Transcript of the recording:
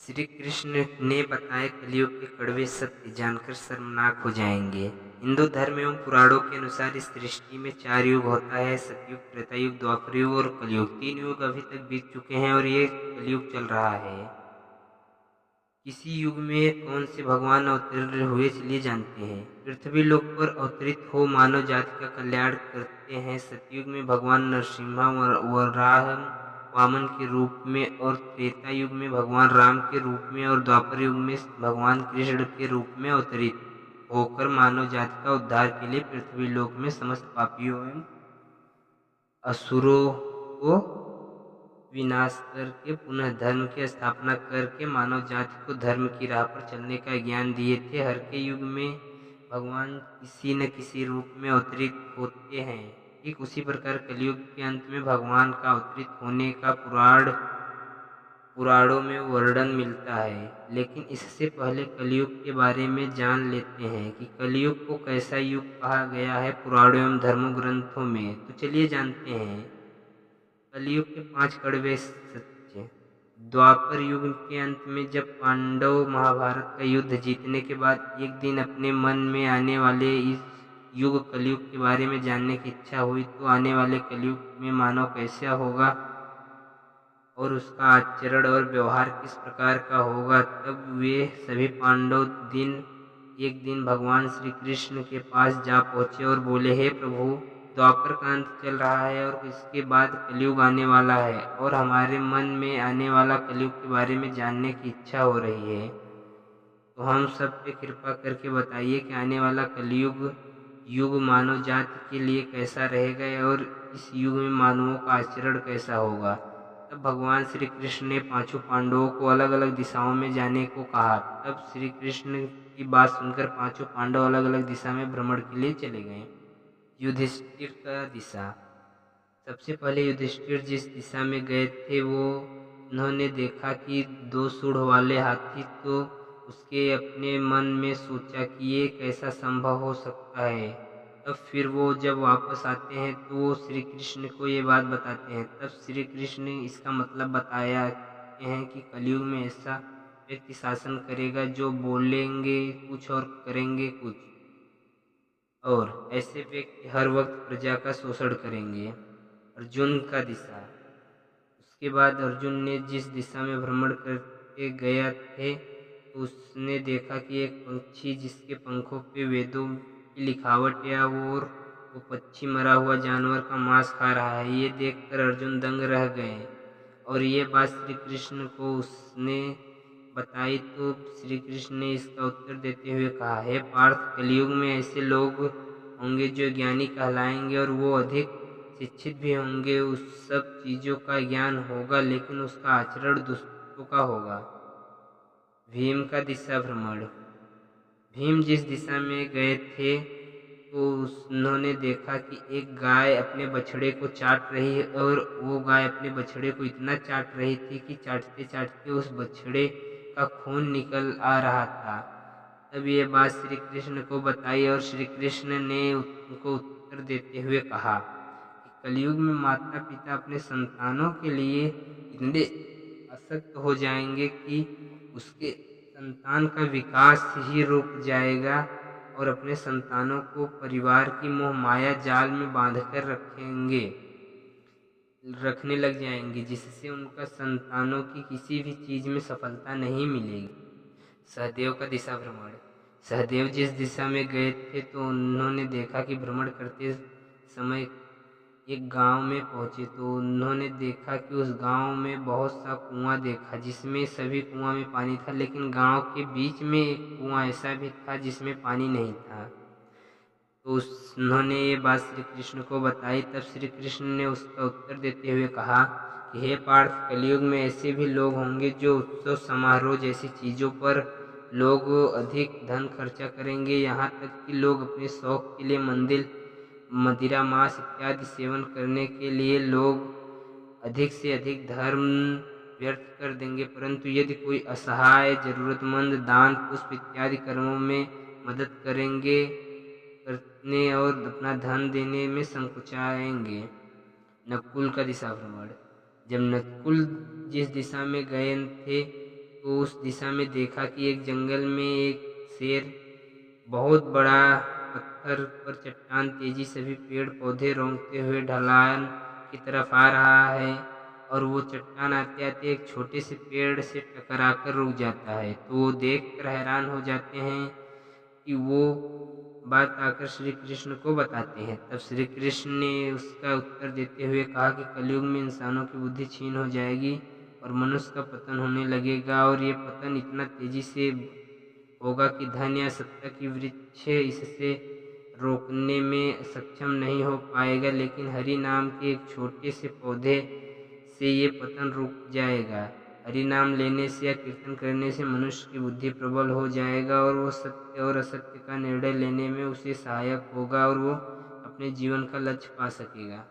श्री कृष्ण ने बताया कलियुग के कड़वे सत्य जानकर शर्मनाक हो जाएंगे। हिंदू धर्म एवं पुराणों के अनुसार इस सृष्टि में 4 युग होता है। सतयुग, त्रेता युग, द्वापर युग और कलयुग। 3 युग अभी तक बीत चुके हैं और ये कलयुग चल रहा है। किसी युग में कौन से भगवान अवतीर्ण हुए चलिए जानते हैं। पृथ्वी लोक पर अवतरित हो मानव जाति का कल्याण करते हैं। सतयुग में भगवान नरसिम्हा वराह वामन के रूप में और त्रेता युग में भगवान राम के रूप में और द्वापर युग में भगवान कृष्ण के रूप में अवतरित होकर मानव जाति का उद्धार के लिए पृथ्वी लोक में समस्त पापियों एवं असुरों को विनाश करके पुनः धर्म की स्थापना करके मानव जाति को धर्म की राह पर चलने का ज्ञान दिए थे। हर के युग में भगवान किसी न किसी रूप में अवतरित होते हैं। ठीक उसी प्रकार कलयुग के अंत में भगवान का अवतरित होने का पुराणों में वर्णन मिलता है। लेकिन इससे पहले कलयुग के बारे में जान लेते हैं कि कलयुग को कैसा युग कहा गया है पुराणों एवं धर्म ग्रंथों में। तो चलिए जानते हैं कलयुग के 5 कड़वे सत्य। द्वापर युग के अंत में जब पांडव महाभारत का युद्ध जीतने के बाद एक दिन अपने मन में आने वाले इस युग कलयुग के बारे में जानने की इच्छा हुई तो आने वाले कलयुग में मानव कैसा होगा और उसका आचरण और व्यवहार किस प्रकार का होगा। तब वे सभी पांडव एक दिन भगवान श्री कृष्ण के पास जा पहुंचे और बोले, हे प्रभु, द्वापर का अंत चल रहा है और इसके बाद कलयुग आने वाला है और हमारे मन में आने वाला कलयुग के बारे में जानने की इच्छा हो रही है। तो हम सब पे कृपा करके बताइए कि आने वाला कलयुग युग मानव जाति के लिए कैसा रहेगा और इस युग में मानवों का आचरण कैसा होगा। तब भगवान श्री कृष्ण ने 5 पांडवों को अलग अलग दिशाओं में जाने को कहा। तब श्री कृष्ण की बात सुनकर 5 पांडव अलग अलग दिशा में भ्रमण के लिए चले गए। युधिष्ठिर का दिशा। सबसे पहले युधिष्ठिर जिस दिशा में गए थे वो उन्होंने देखा कि 2 सूंड वाले हाथी। तो उसके अपने मन में सोचा कि ये कैसा संभव हो सकता है। तब फिर वो जब वापस आते हैं तो वो श्री कृष्ण को ये बात बताते हैं। तब श्री कृष्ण ने इसका मतलब बताया हैं कि कलयुग में ऐसा व्यक्ति शासन करेगा जो बोलेंगे कुछ और करेंगे कुछ, और ऐसे व्यक्ति हर वक्त प्रजा का शोषण करेंगे। अर्जुन का दिशा। उसके बाद अर्जुन ने जिस दिशा में भ्रमण करके गया थे तो उसने देखा कि एक पक्षी जिसके पंखों पे वेदों की लिखावट है और वो पक्षी मरा हुआ जानवर का मांस खा रहा है। ये देखकर अर्जुन दंग रह गए और ये बात श्री कृष्ण को उसने बताई। तो श्री कृष्ण ने इसका उत्तर देते हुए कहा, हे पार्थ, कलयुग में ऐसे लोग होंगे जो ज्ञानी कहलाएंगे और वो अधिक शिक्षित भी होंगे। उस सब चीज़ों का ज्ञान होगा लेकिन उसका आचरण दुष्टों का होगा। भीम का दिशा भ्रमण। भीम जिस दिशा में गए थे तो उन्होंने देखा कि एक गाय अपने बछड़े को चाट रही है और वो गाय अपने बछड़े को इतना चाट रही थी कि चाटते चाटते उस बछड़े का खून निकल आ रहा था। तब ये बात श्री कृष्ण को बताई और श्री कृष्ण ने उनको उत्तर देते हुए कहा कि कलयुग में माता पिता अपने संतानों के लिए इतने आसक्त हो जाएंगे कि उसके संतान का विकास ही रुक जाएगा और अपने संतानों को परिवार की मोह माया जाल में बांधकर रखने लग जाएंगे, जिससे उनका संतानों की किसी भी चीज में सफलता नहीं मिलेगी। सहदेव का दिशा भ्रमण। सहदेव जिस दिशा में गए थे तो उन्होंने देखा कि भ्रमण करते समय एक गांव में पहुंचे तो उन्होंने देखा कि उस गांव में बहुत सा कुआं देखा जिसमें सभी कुआं में पानी था, लेकिन गांव के बीच में एक कुआं ऐसा भी था जिसमें पानी नहीं था। तो उन्होंने ये बात श्री कृष्ण को बताई। तब श्री कृष्ण ने उसका उत्तर देते हुए कहा कि हे पार्थ, कलयुग में ऐसे भी लोग होंगे जो उत्सव समारोह जैसी चीज़ों पर लोग अधिक धन खर्चा करेंगे। यहाँ तक कि लोग अपने शौक के लिए मंदिर, मदिरा, मांस इत्यादि सेवन करने के लिए लोग अधिक से अधिक धर्म व्यर्थ कर देंगे। परंतु यदि कोई असहाय, जरूरतमंद, दान, पुष्प इत्यादि कर्मों में मदद करने और अपना धन देने में संकोचाएंगे। नकुल का दिशा भ्रमण। जब नकुल जिस दिशा में गए थे तो उस दिशा में देखा कि एक जंगल में एक शेर बहुत बड़ा पत्थर पर चट्टान तेजी से भी पेड़ पौधे रोंगते हुए ढलान की तरफ आ रहा है, और वो चट्टान आते आते एक छोटे से पेड़ से टकराकर रुक जाता है। तो वो देखकर हैरान हो जाते हैं कि वो बात आकर श्री कृष्ण को बताते हैं। तब श्री कृष्ण ने उसका उत्तर देते हुए कहा कि कलयुग में इंसानों की बुद्धि क्षीण हो जाएगी और मनुष्य का पतन होने लगेगा, और ये पतन इतना तेजी से होगा कि धन या सत्ता की वृक्ष इससे रोकने में सक्षम नहीं हो पाएगा, लेकिन हरि नाम के एक छोटे से पौधे से ये पतन रुक जाएगा। हरि नाम लेने से या कीर्तन करने से मनुष्य की बुद्धि प्रबल हो जाएगा और वो सत्य और असत्य का निर्णय लेने में उसे सहायक होगा और वो अपने जीवन का लक्ष्य पा सकेगा।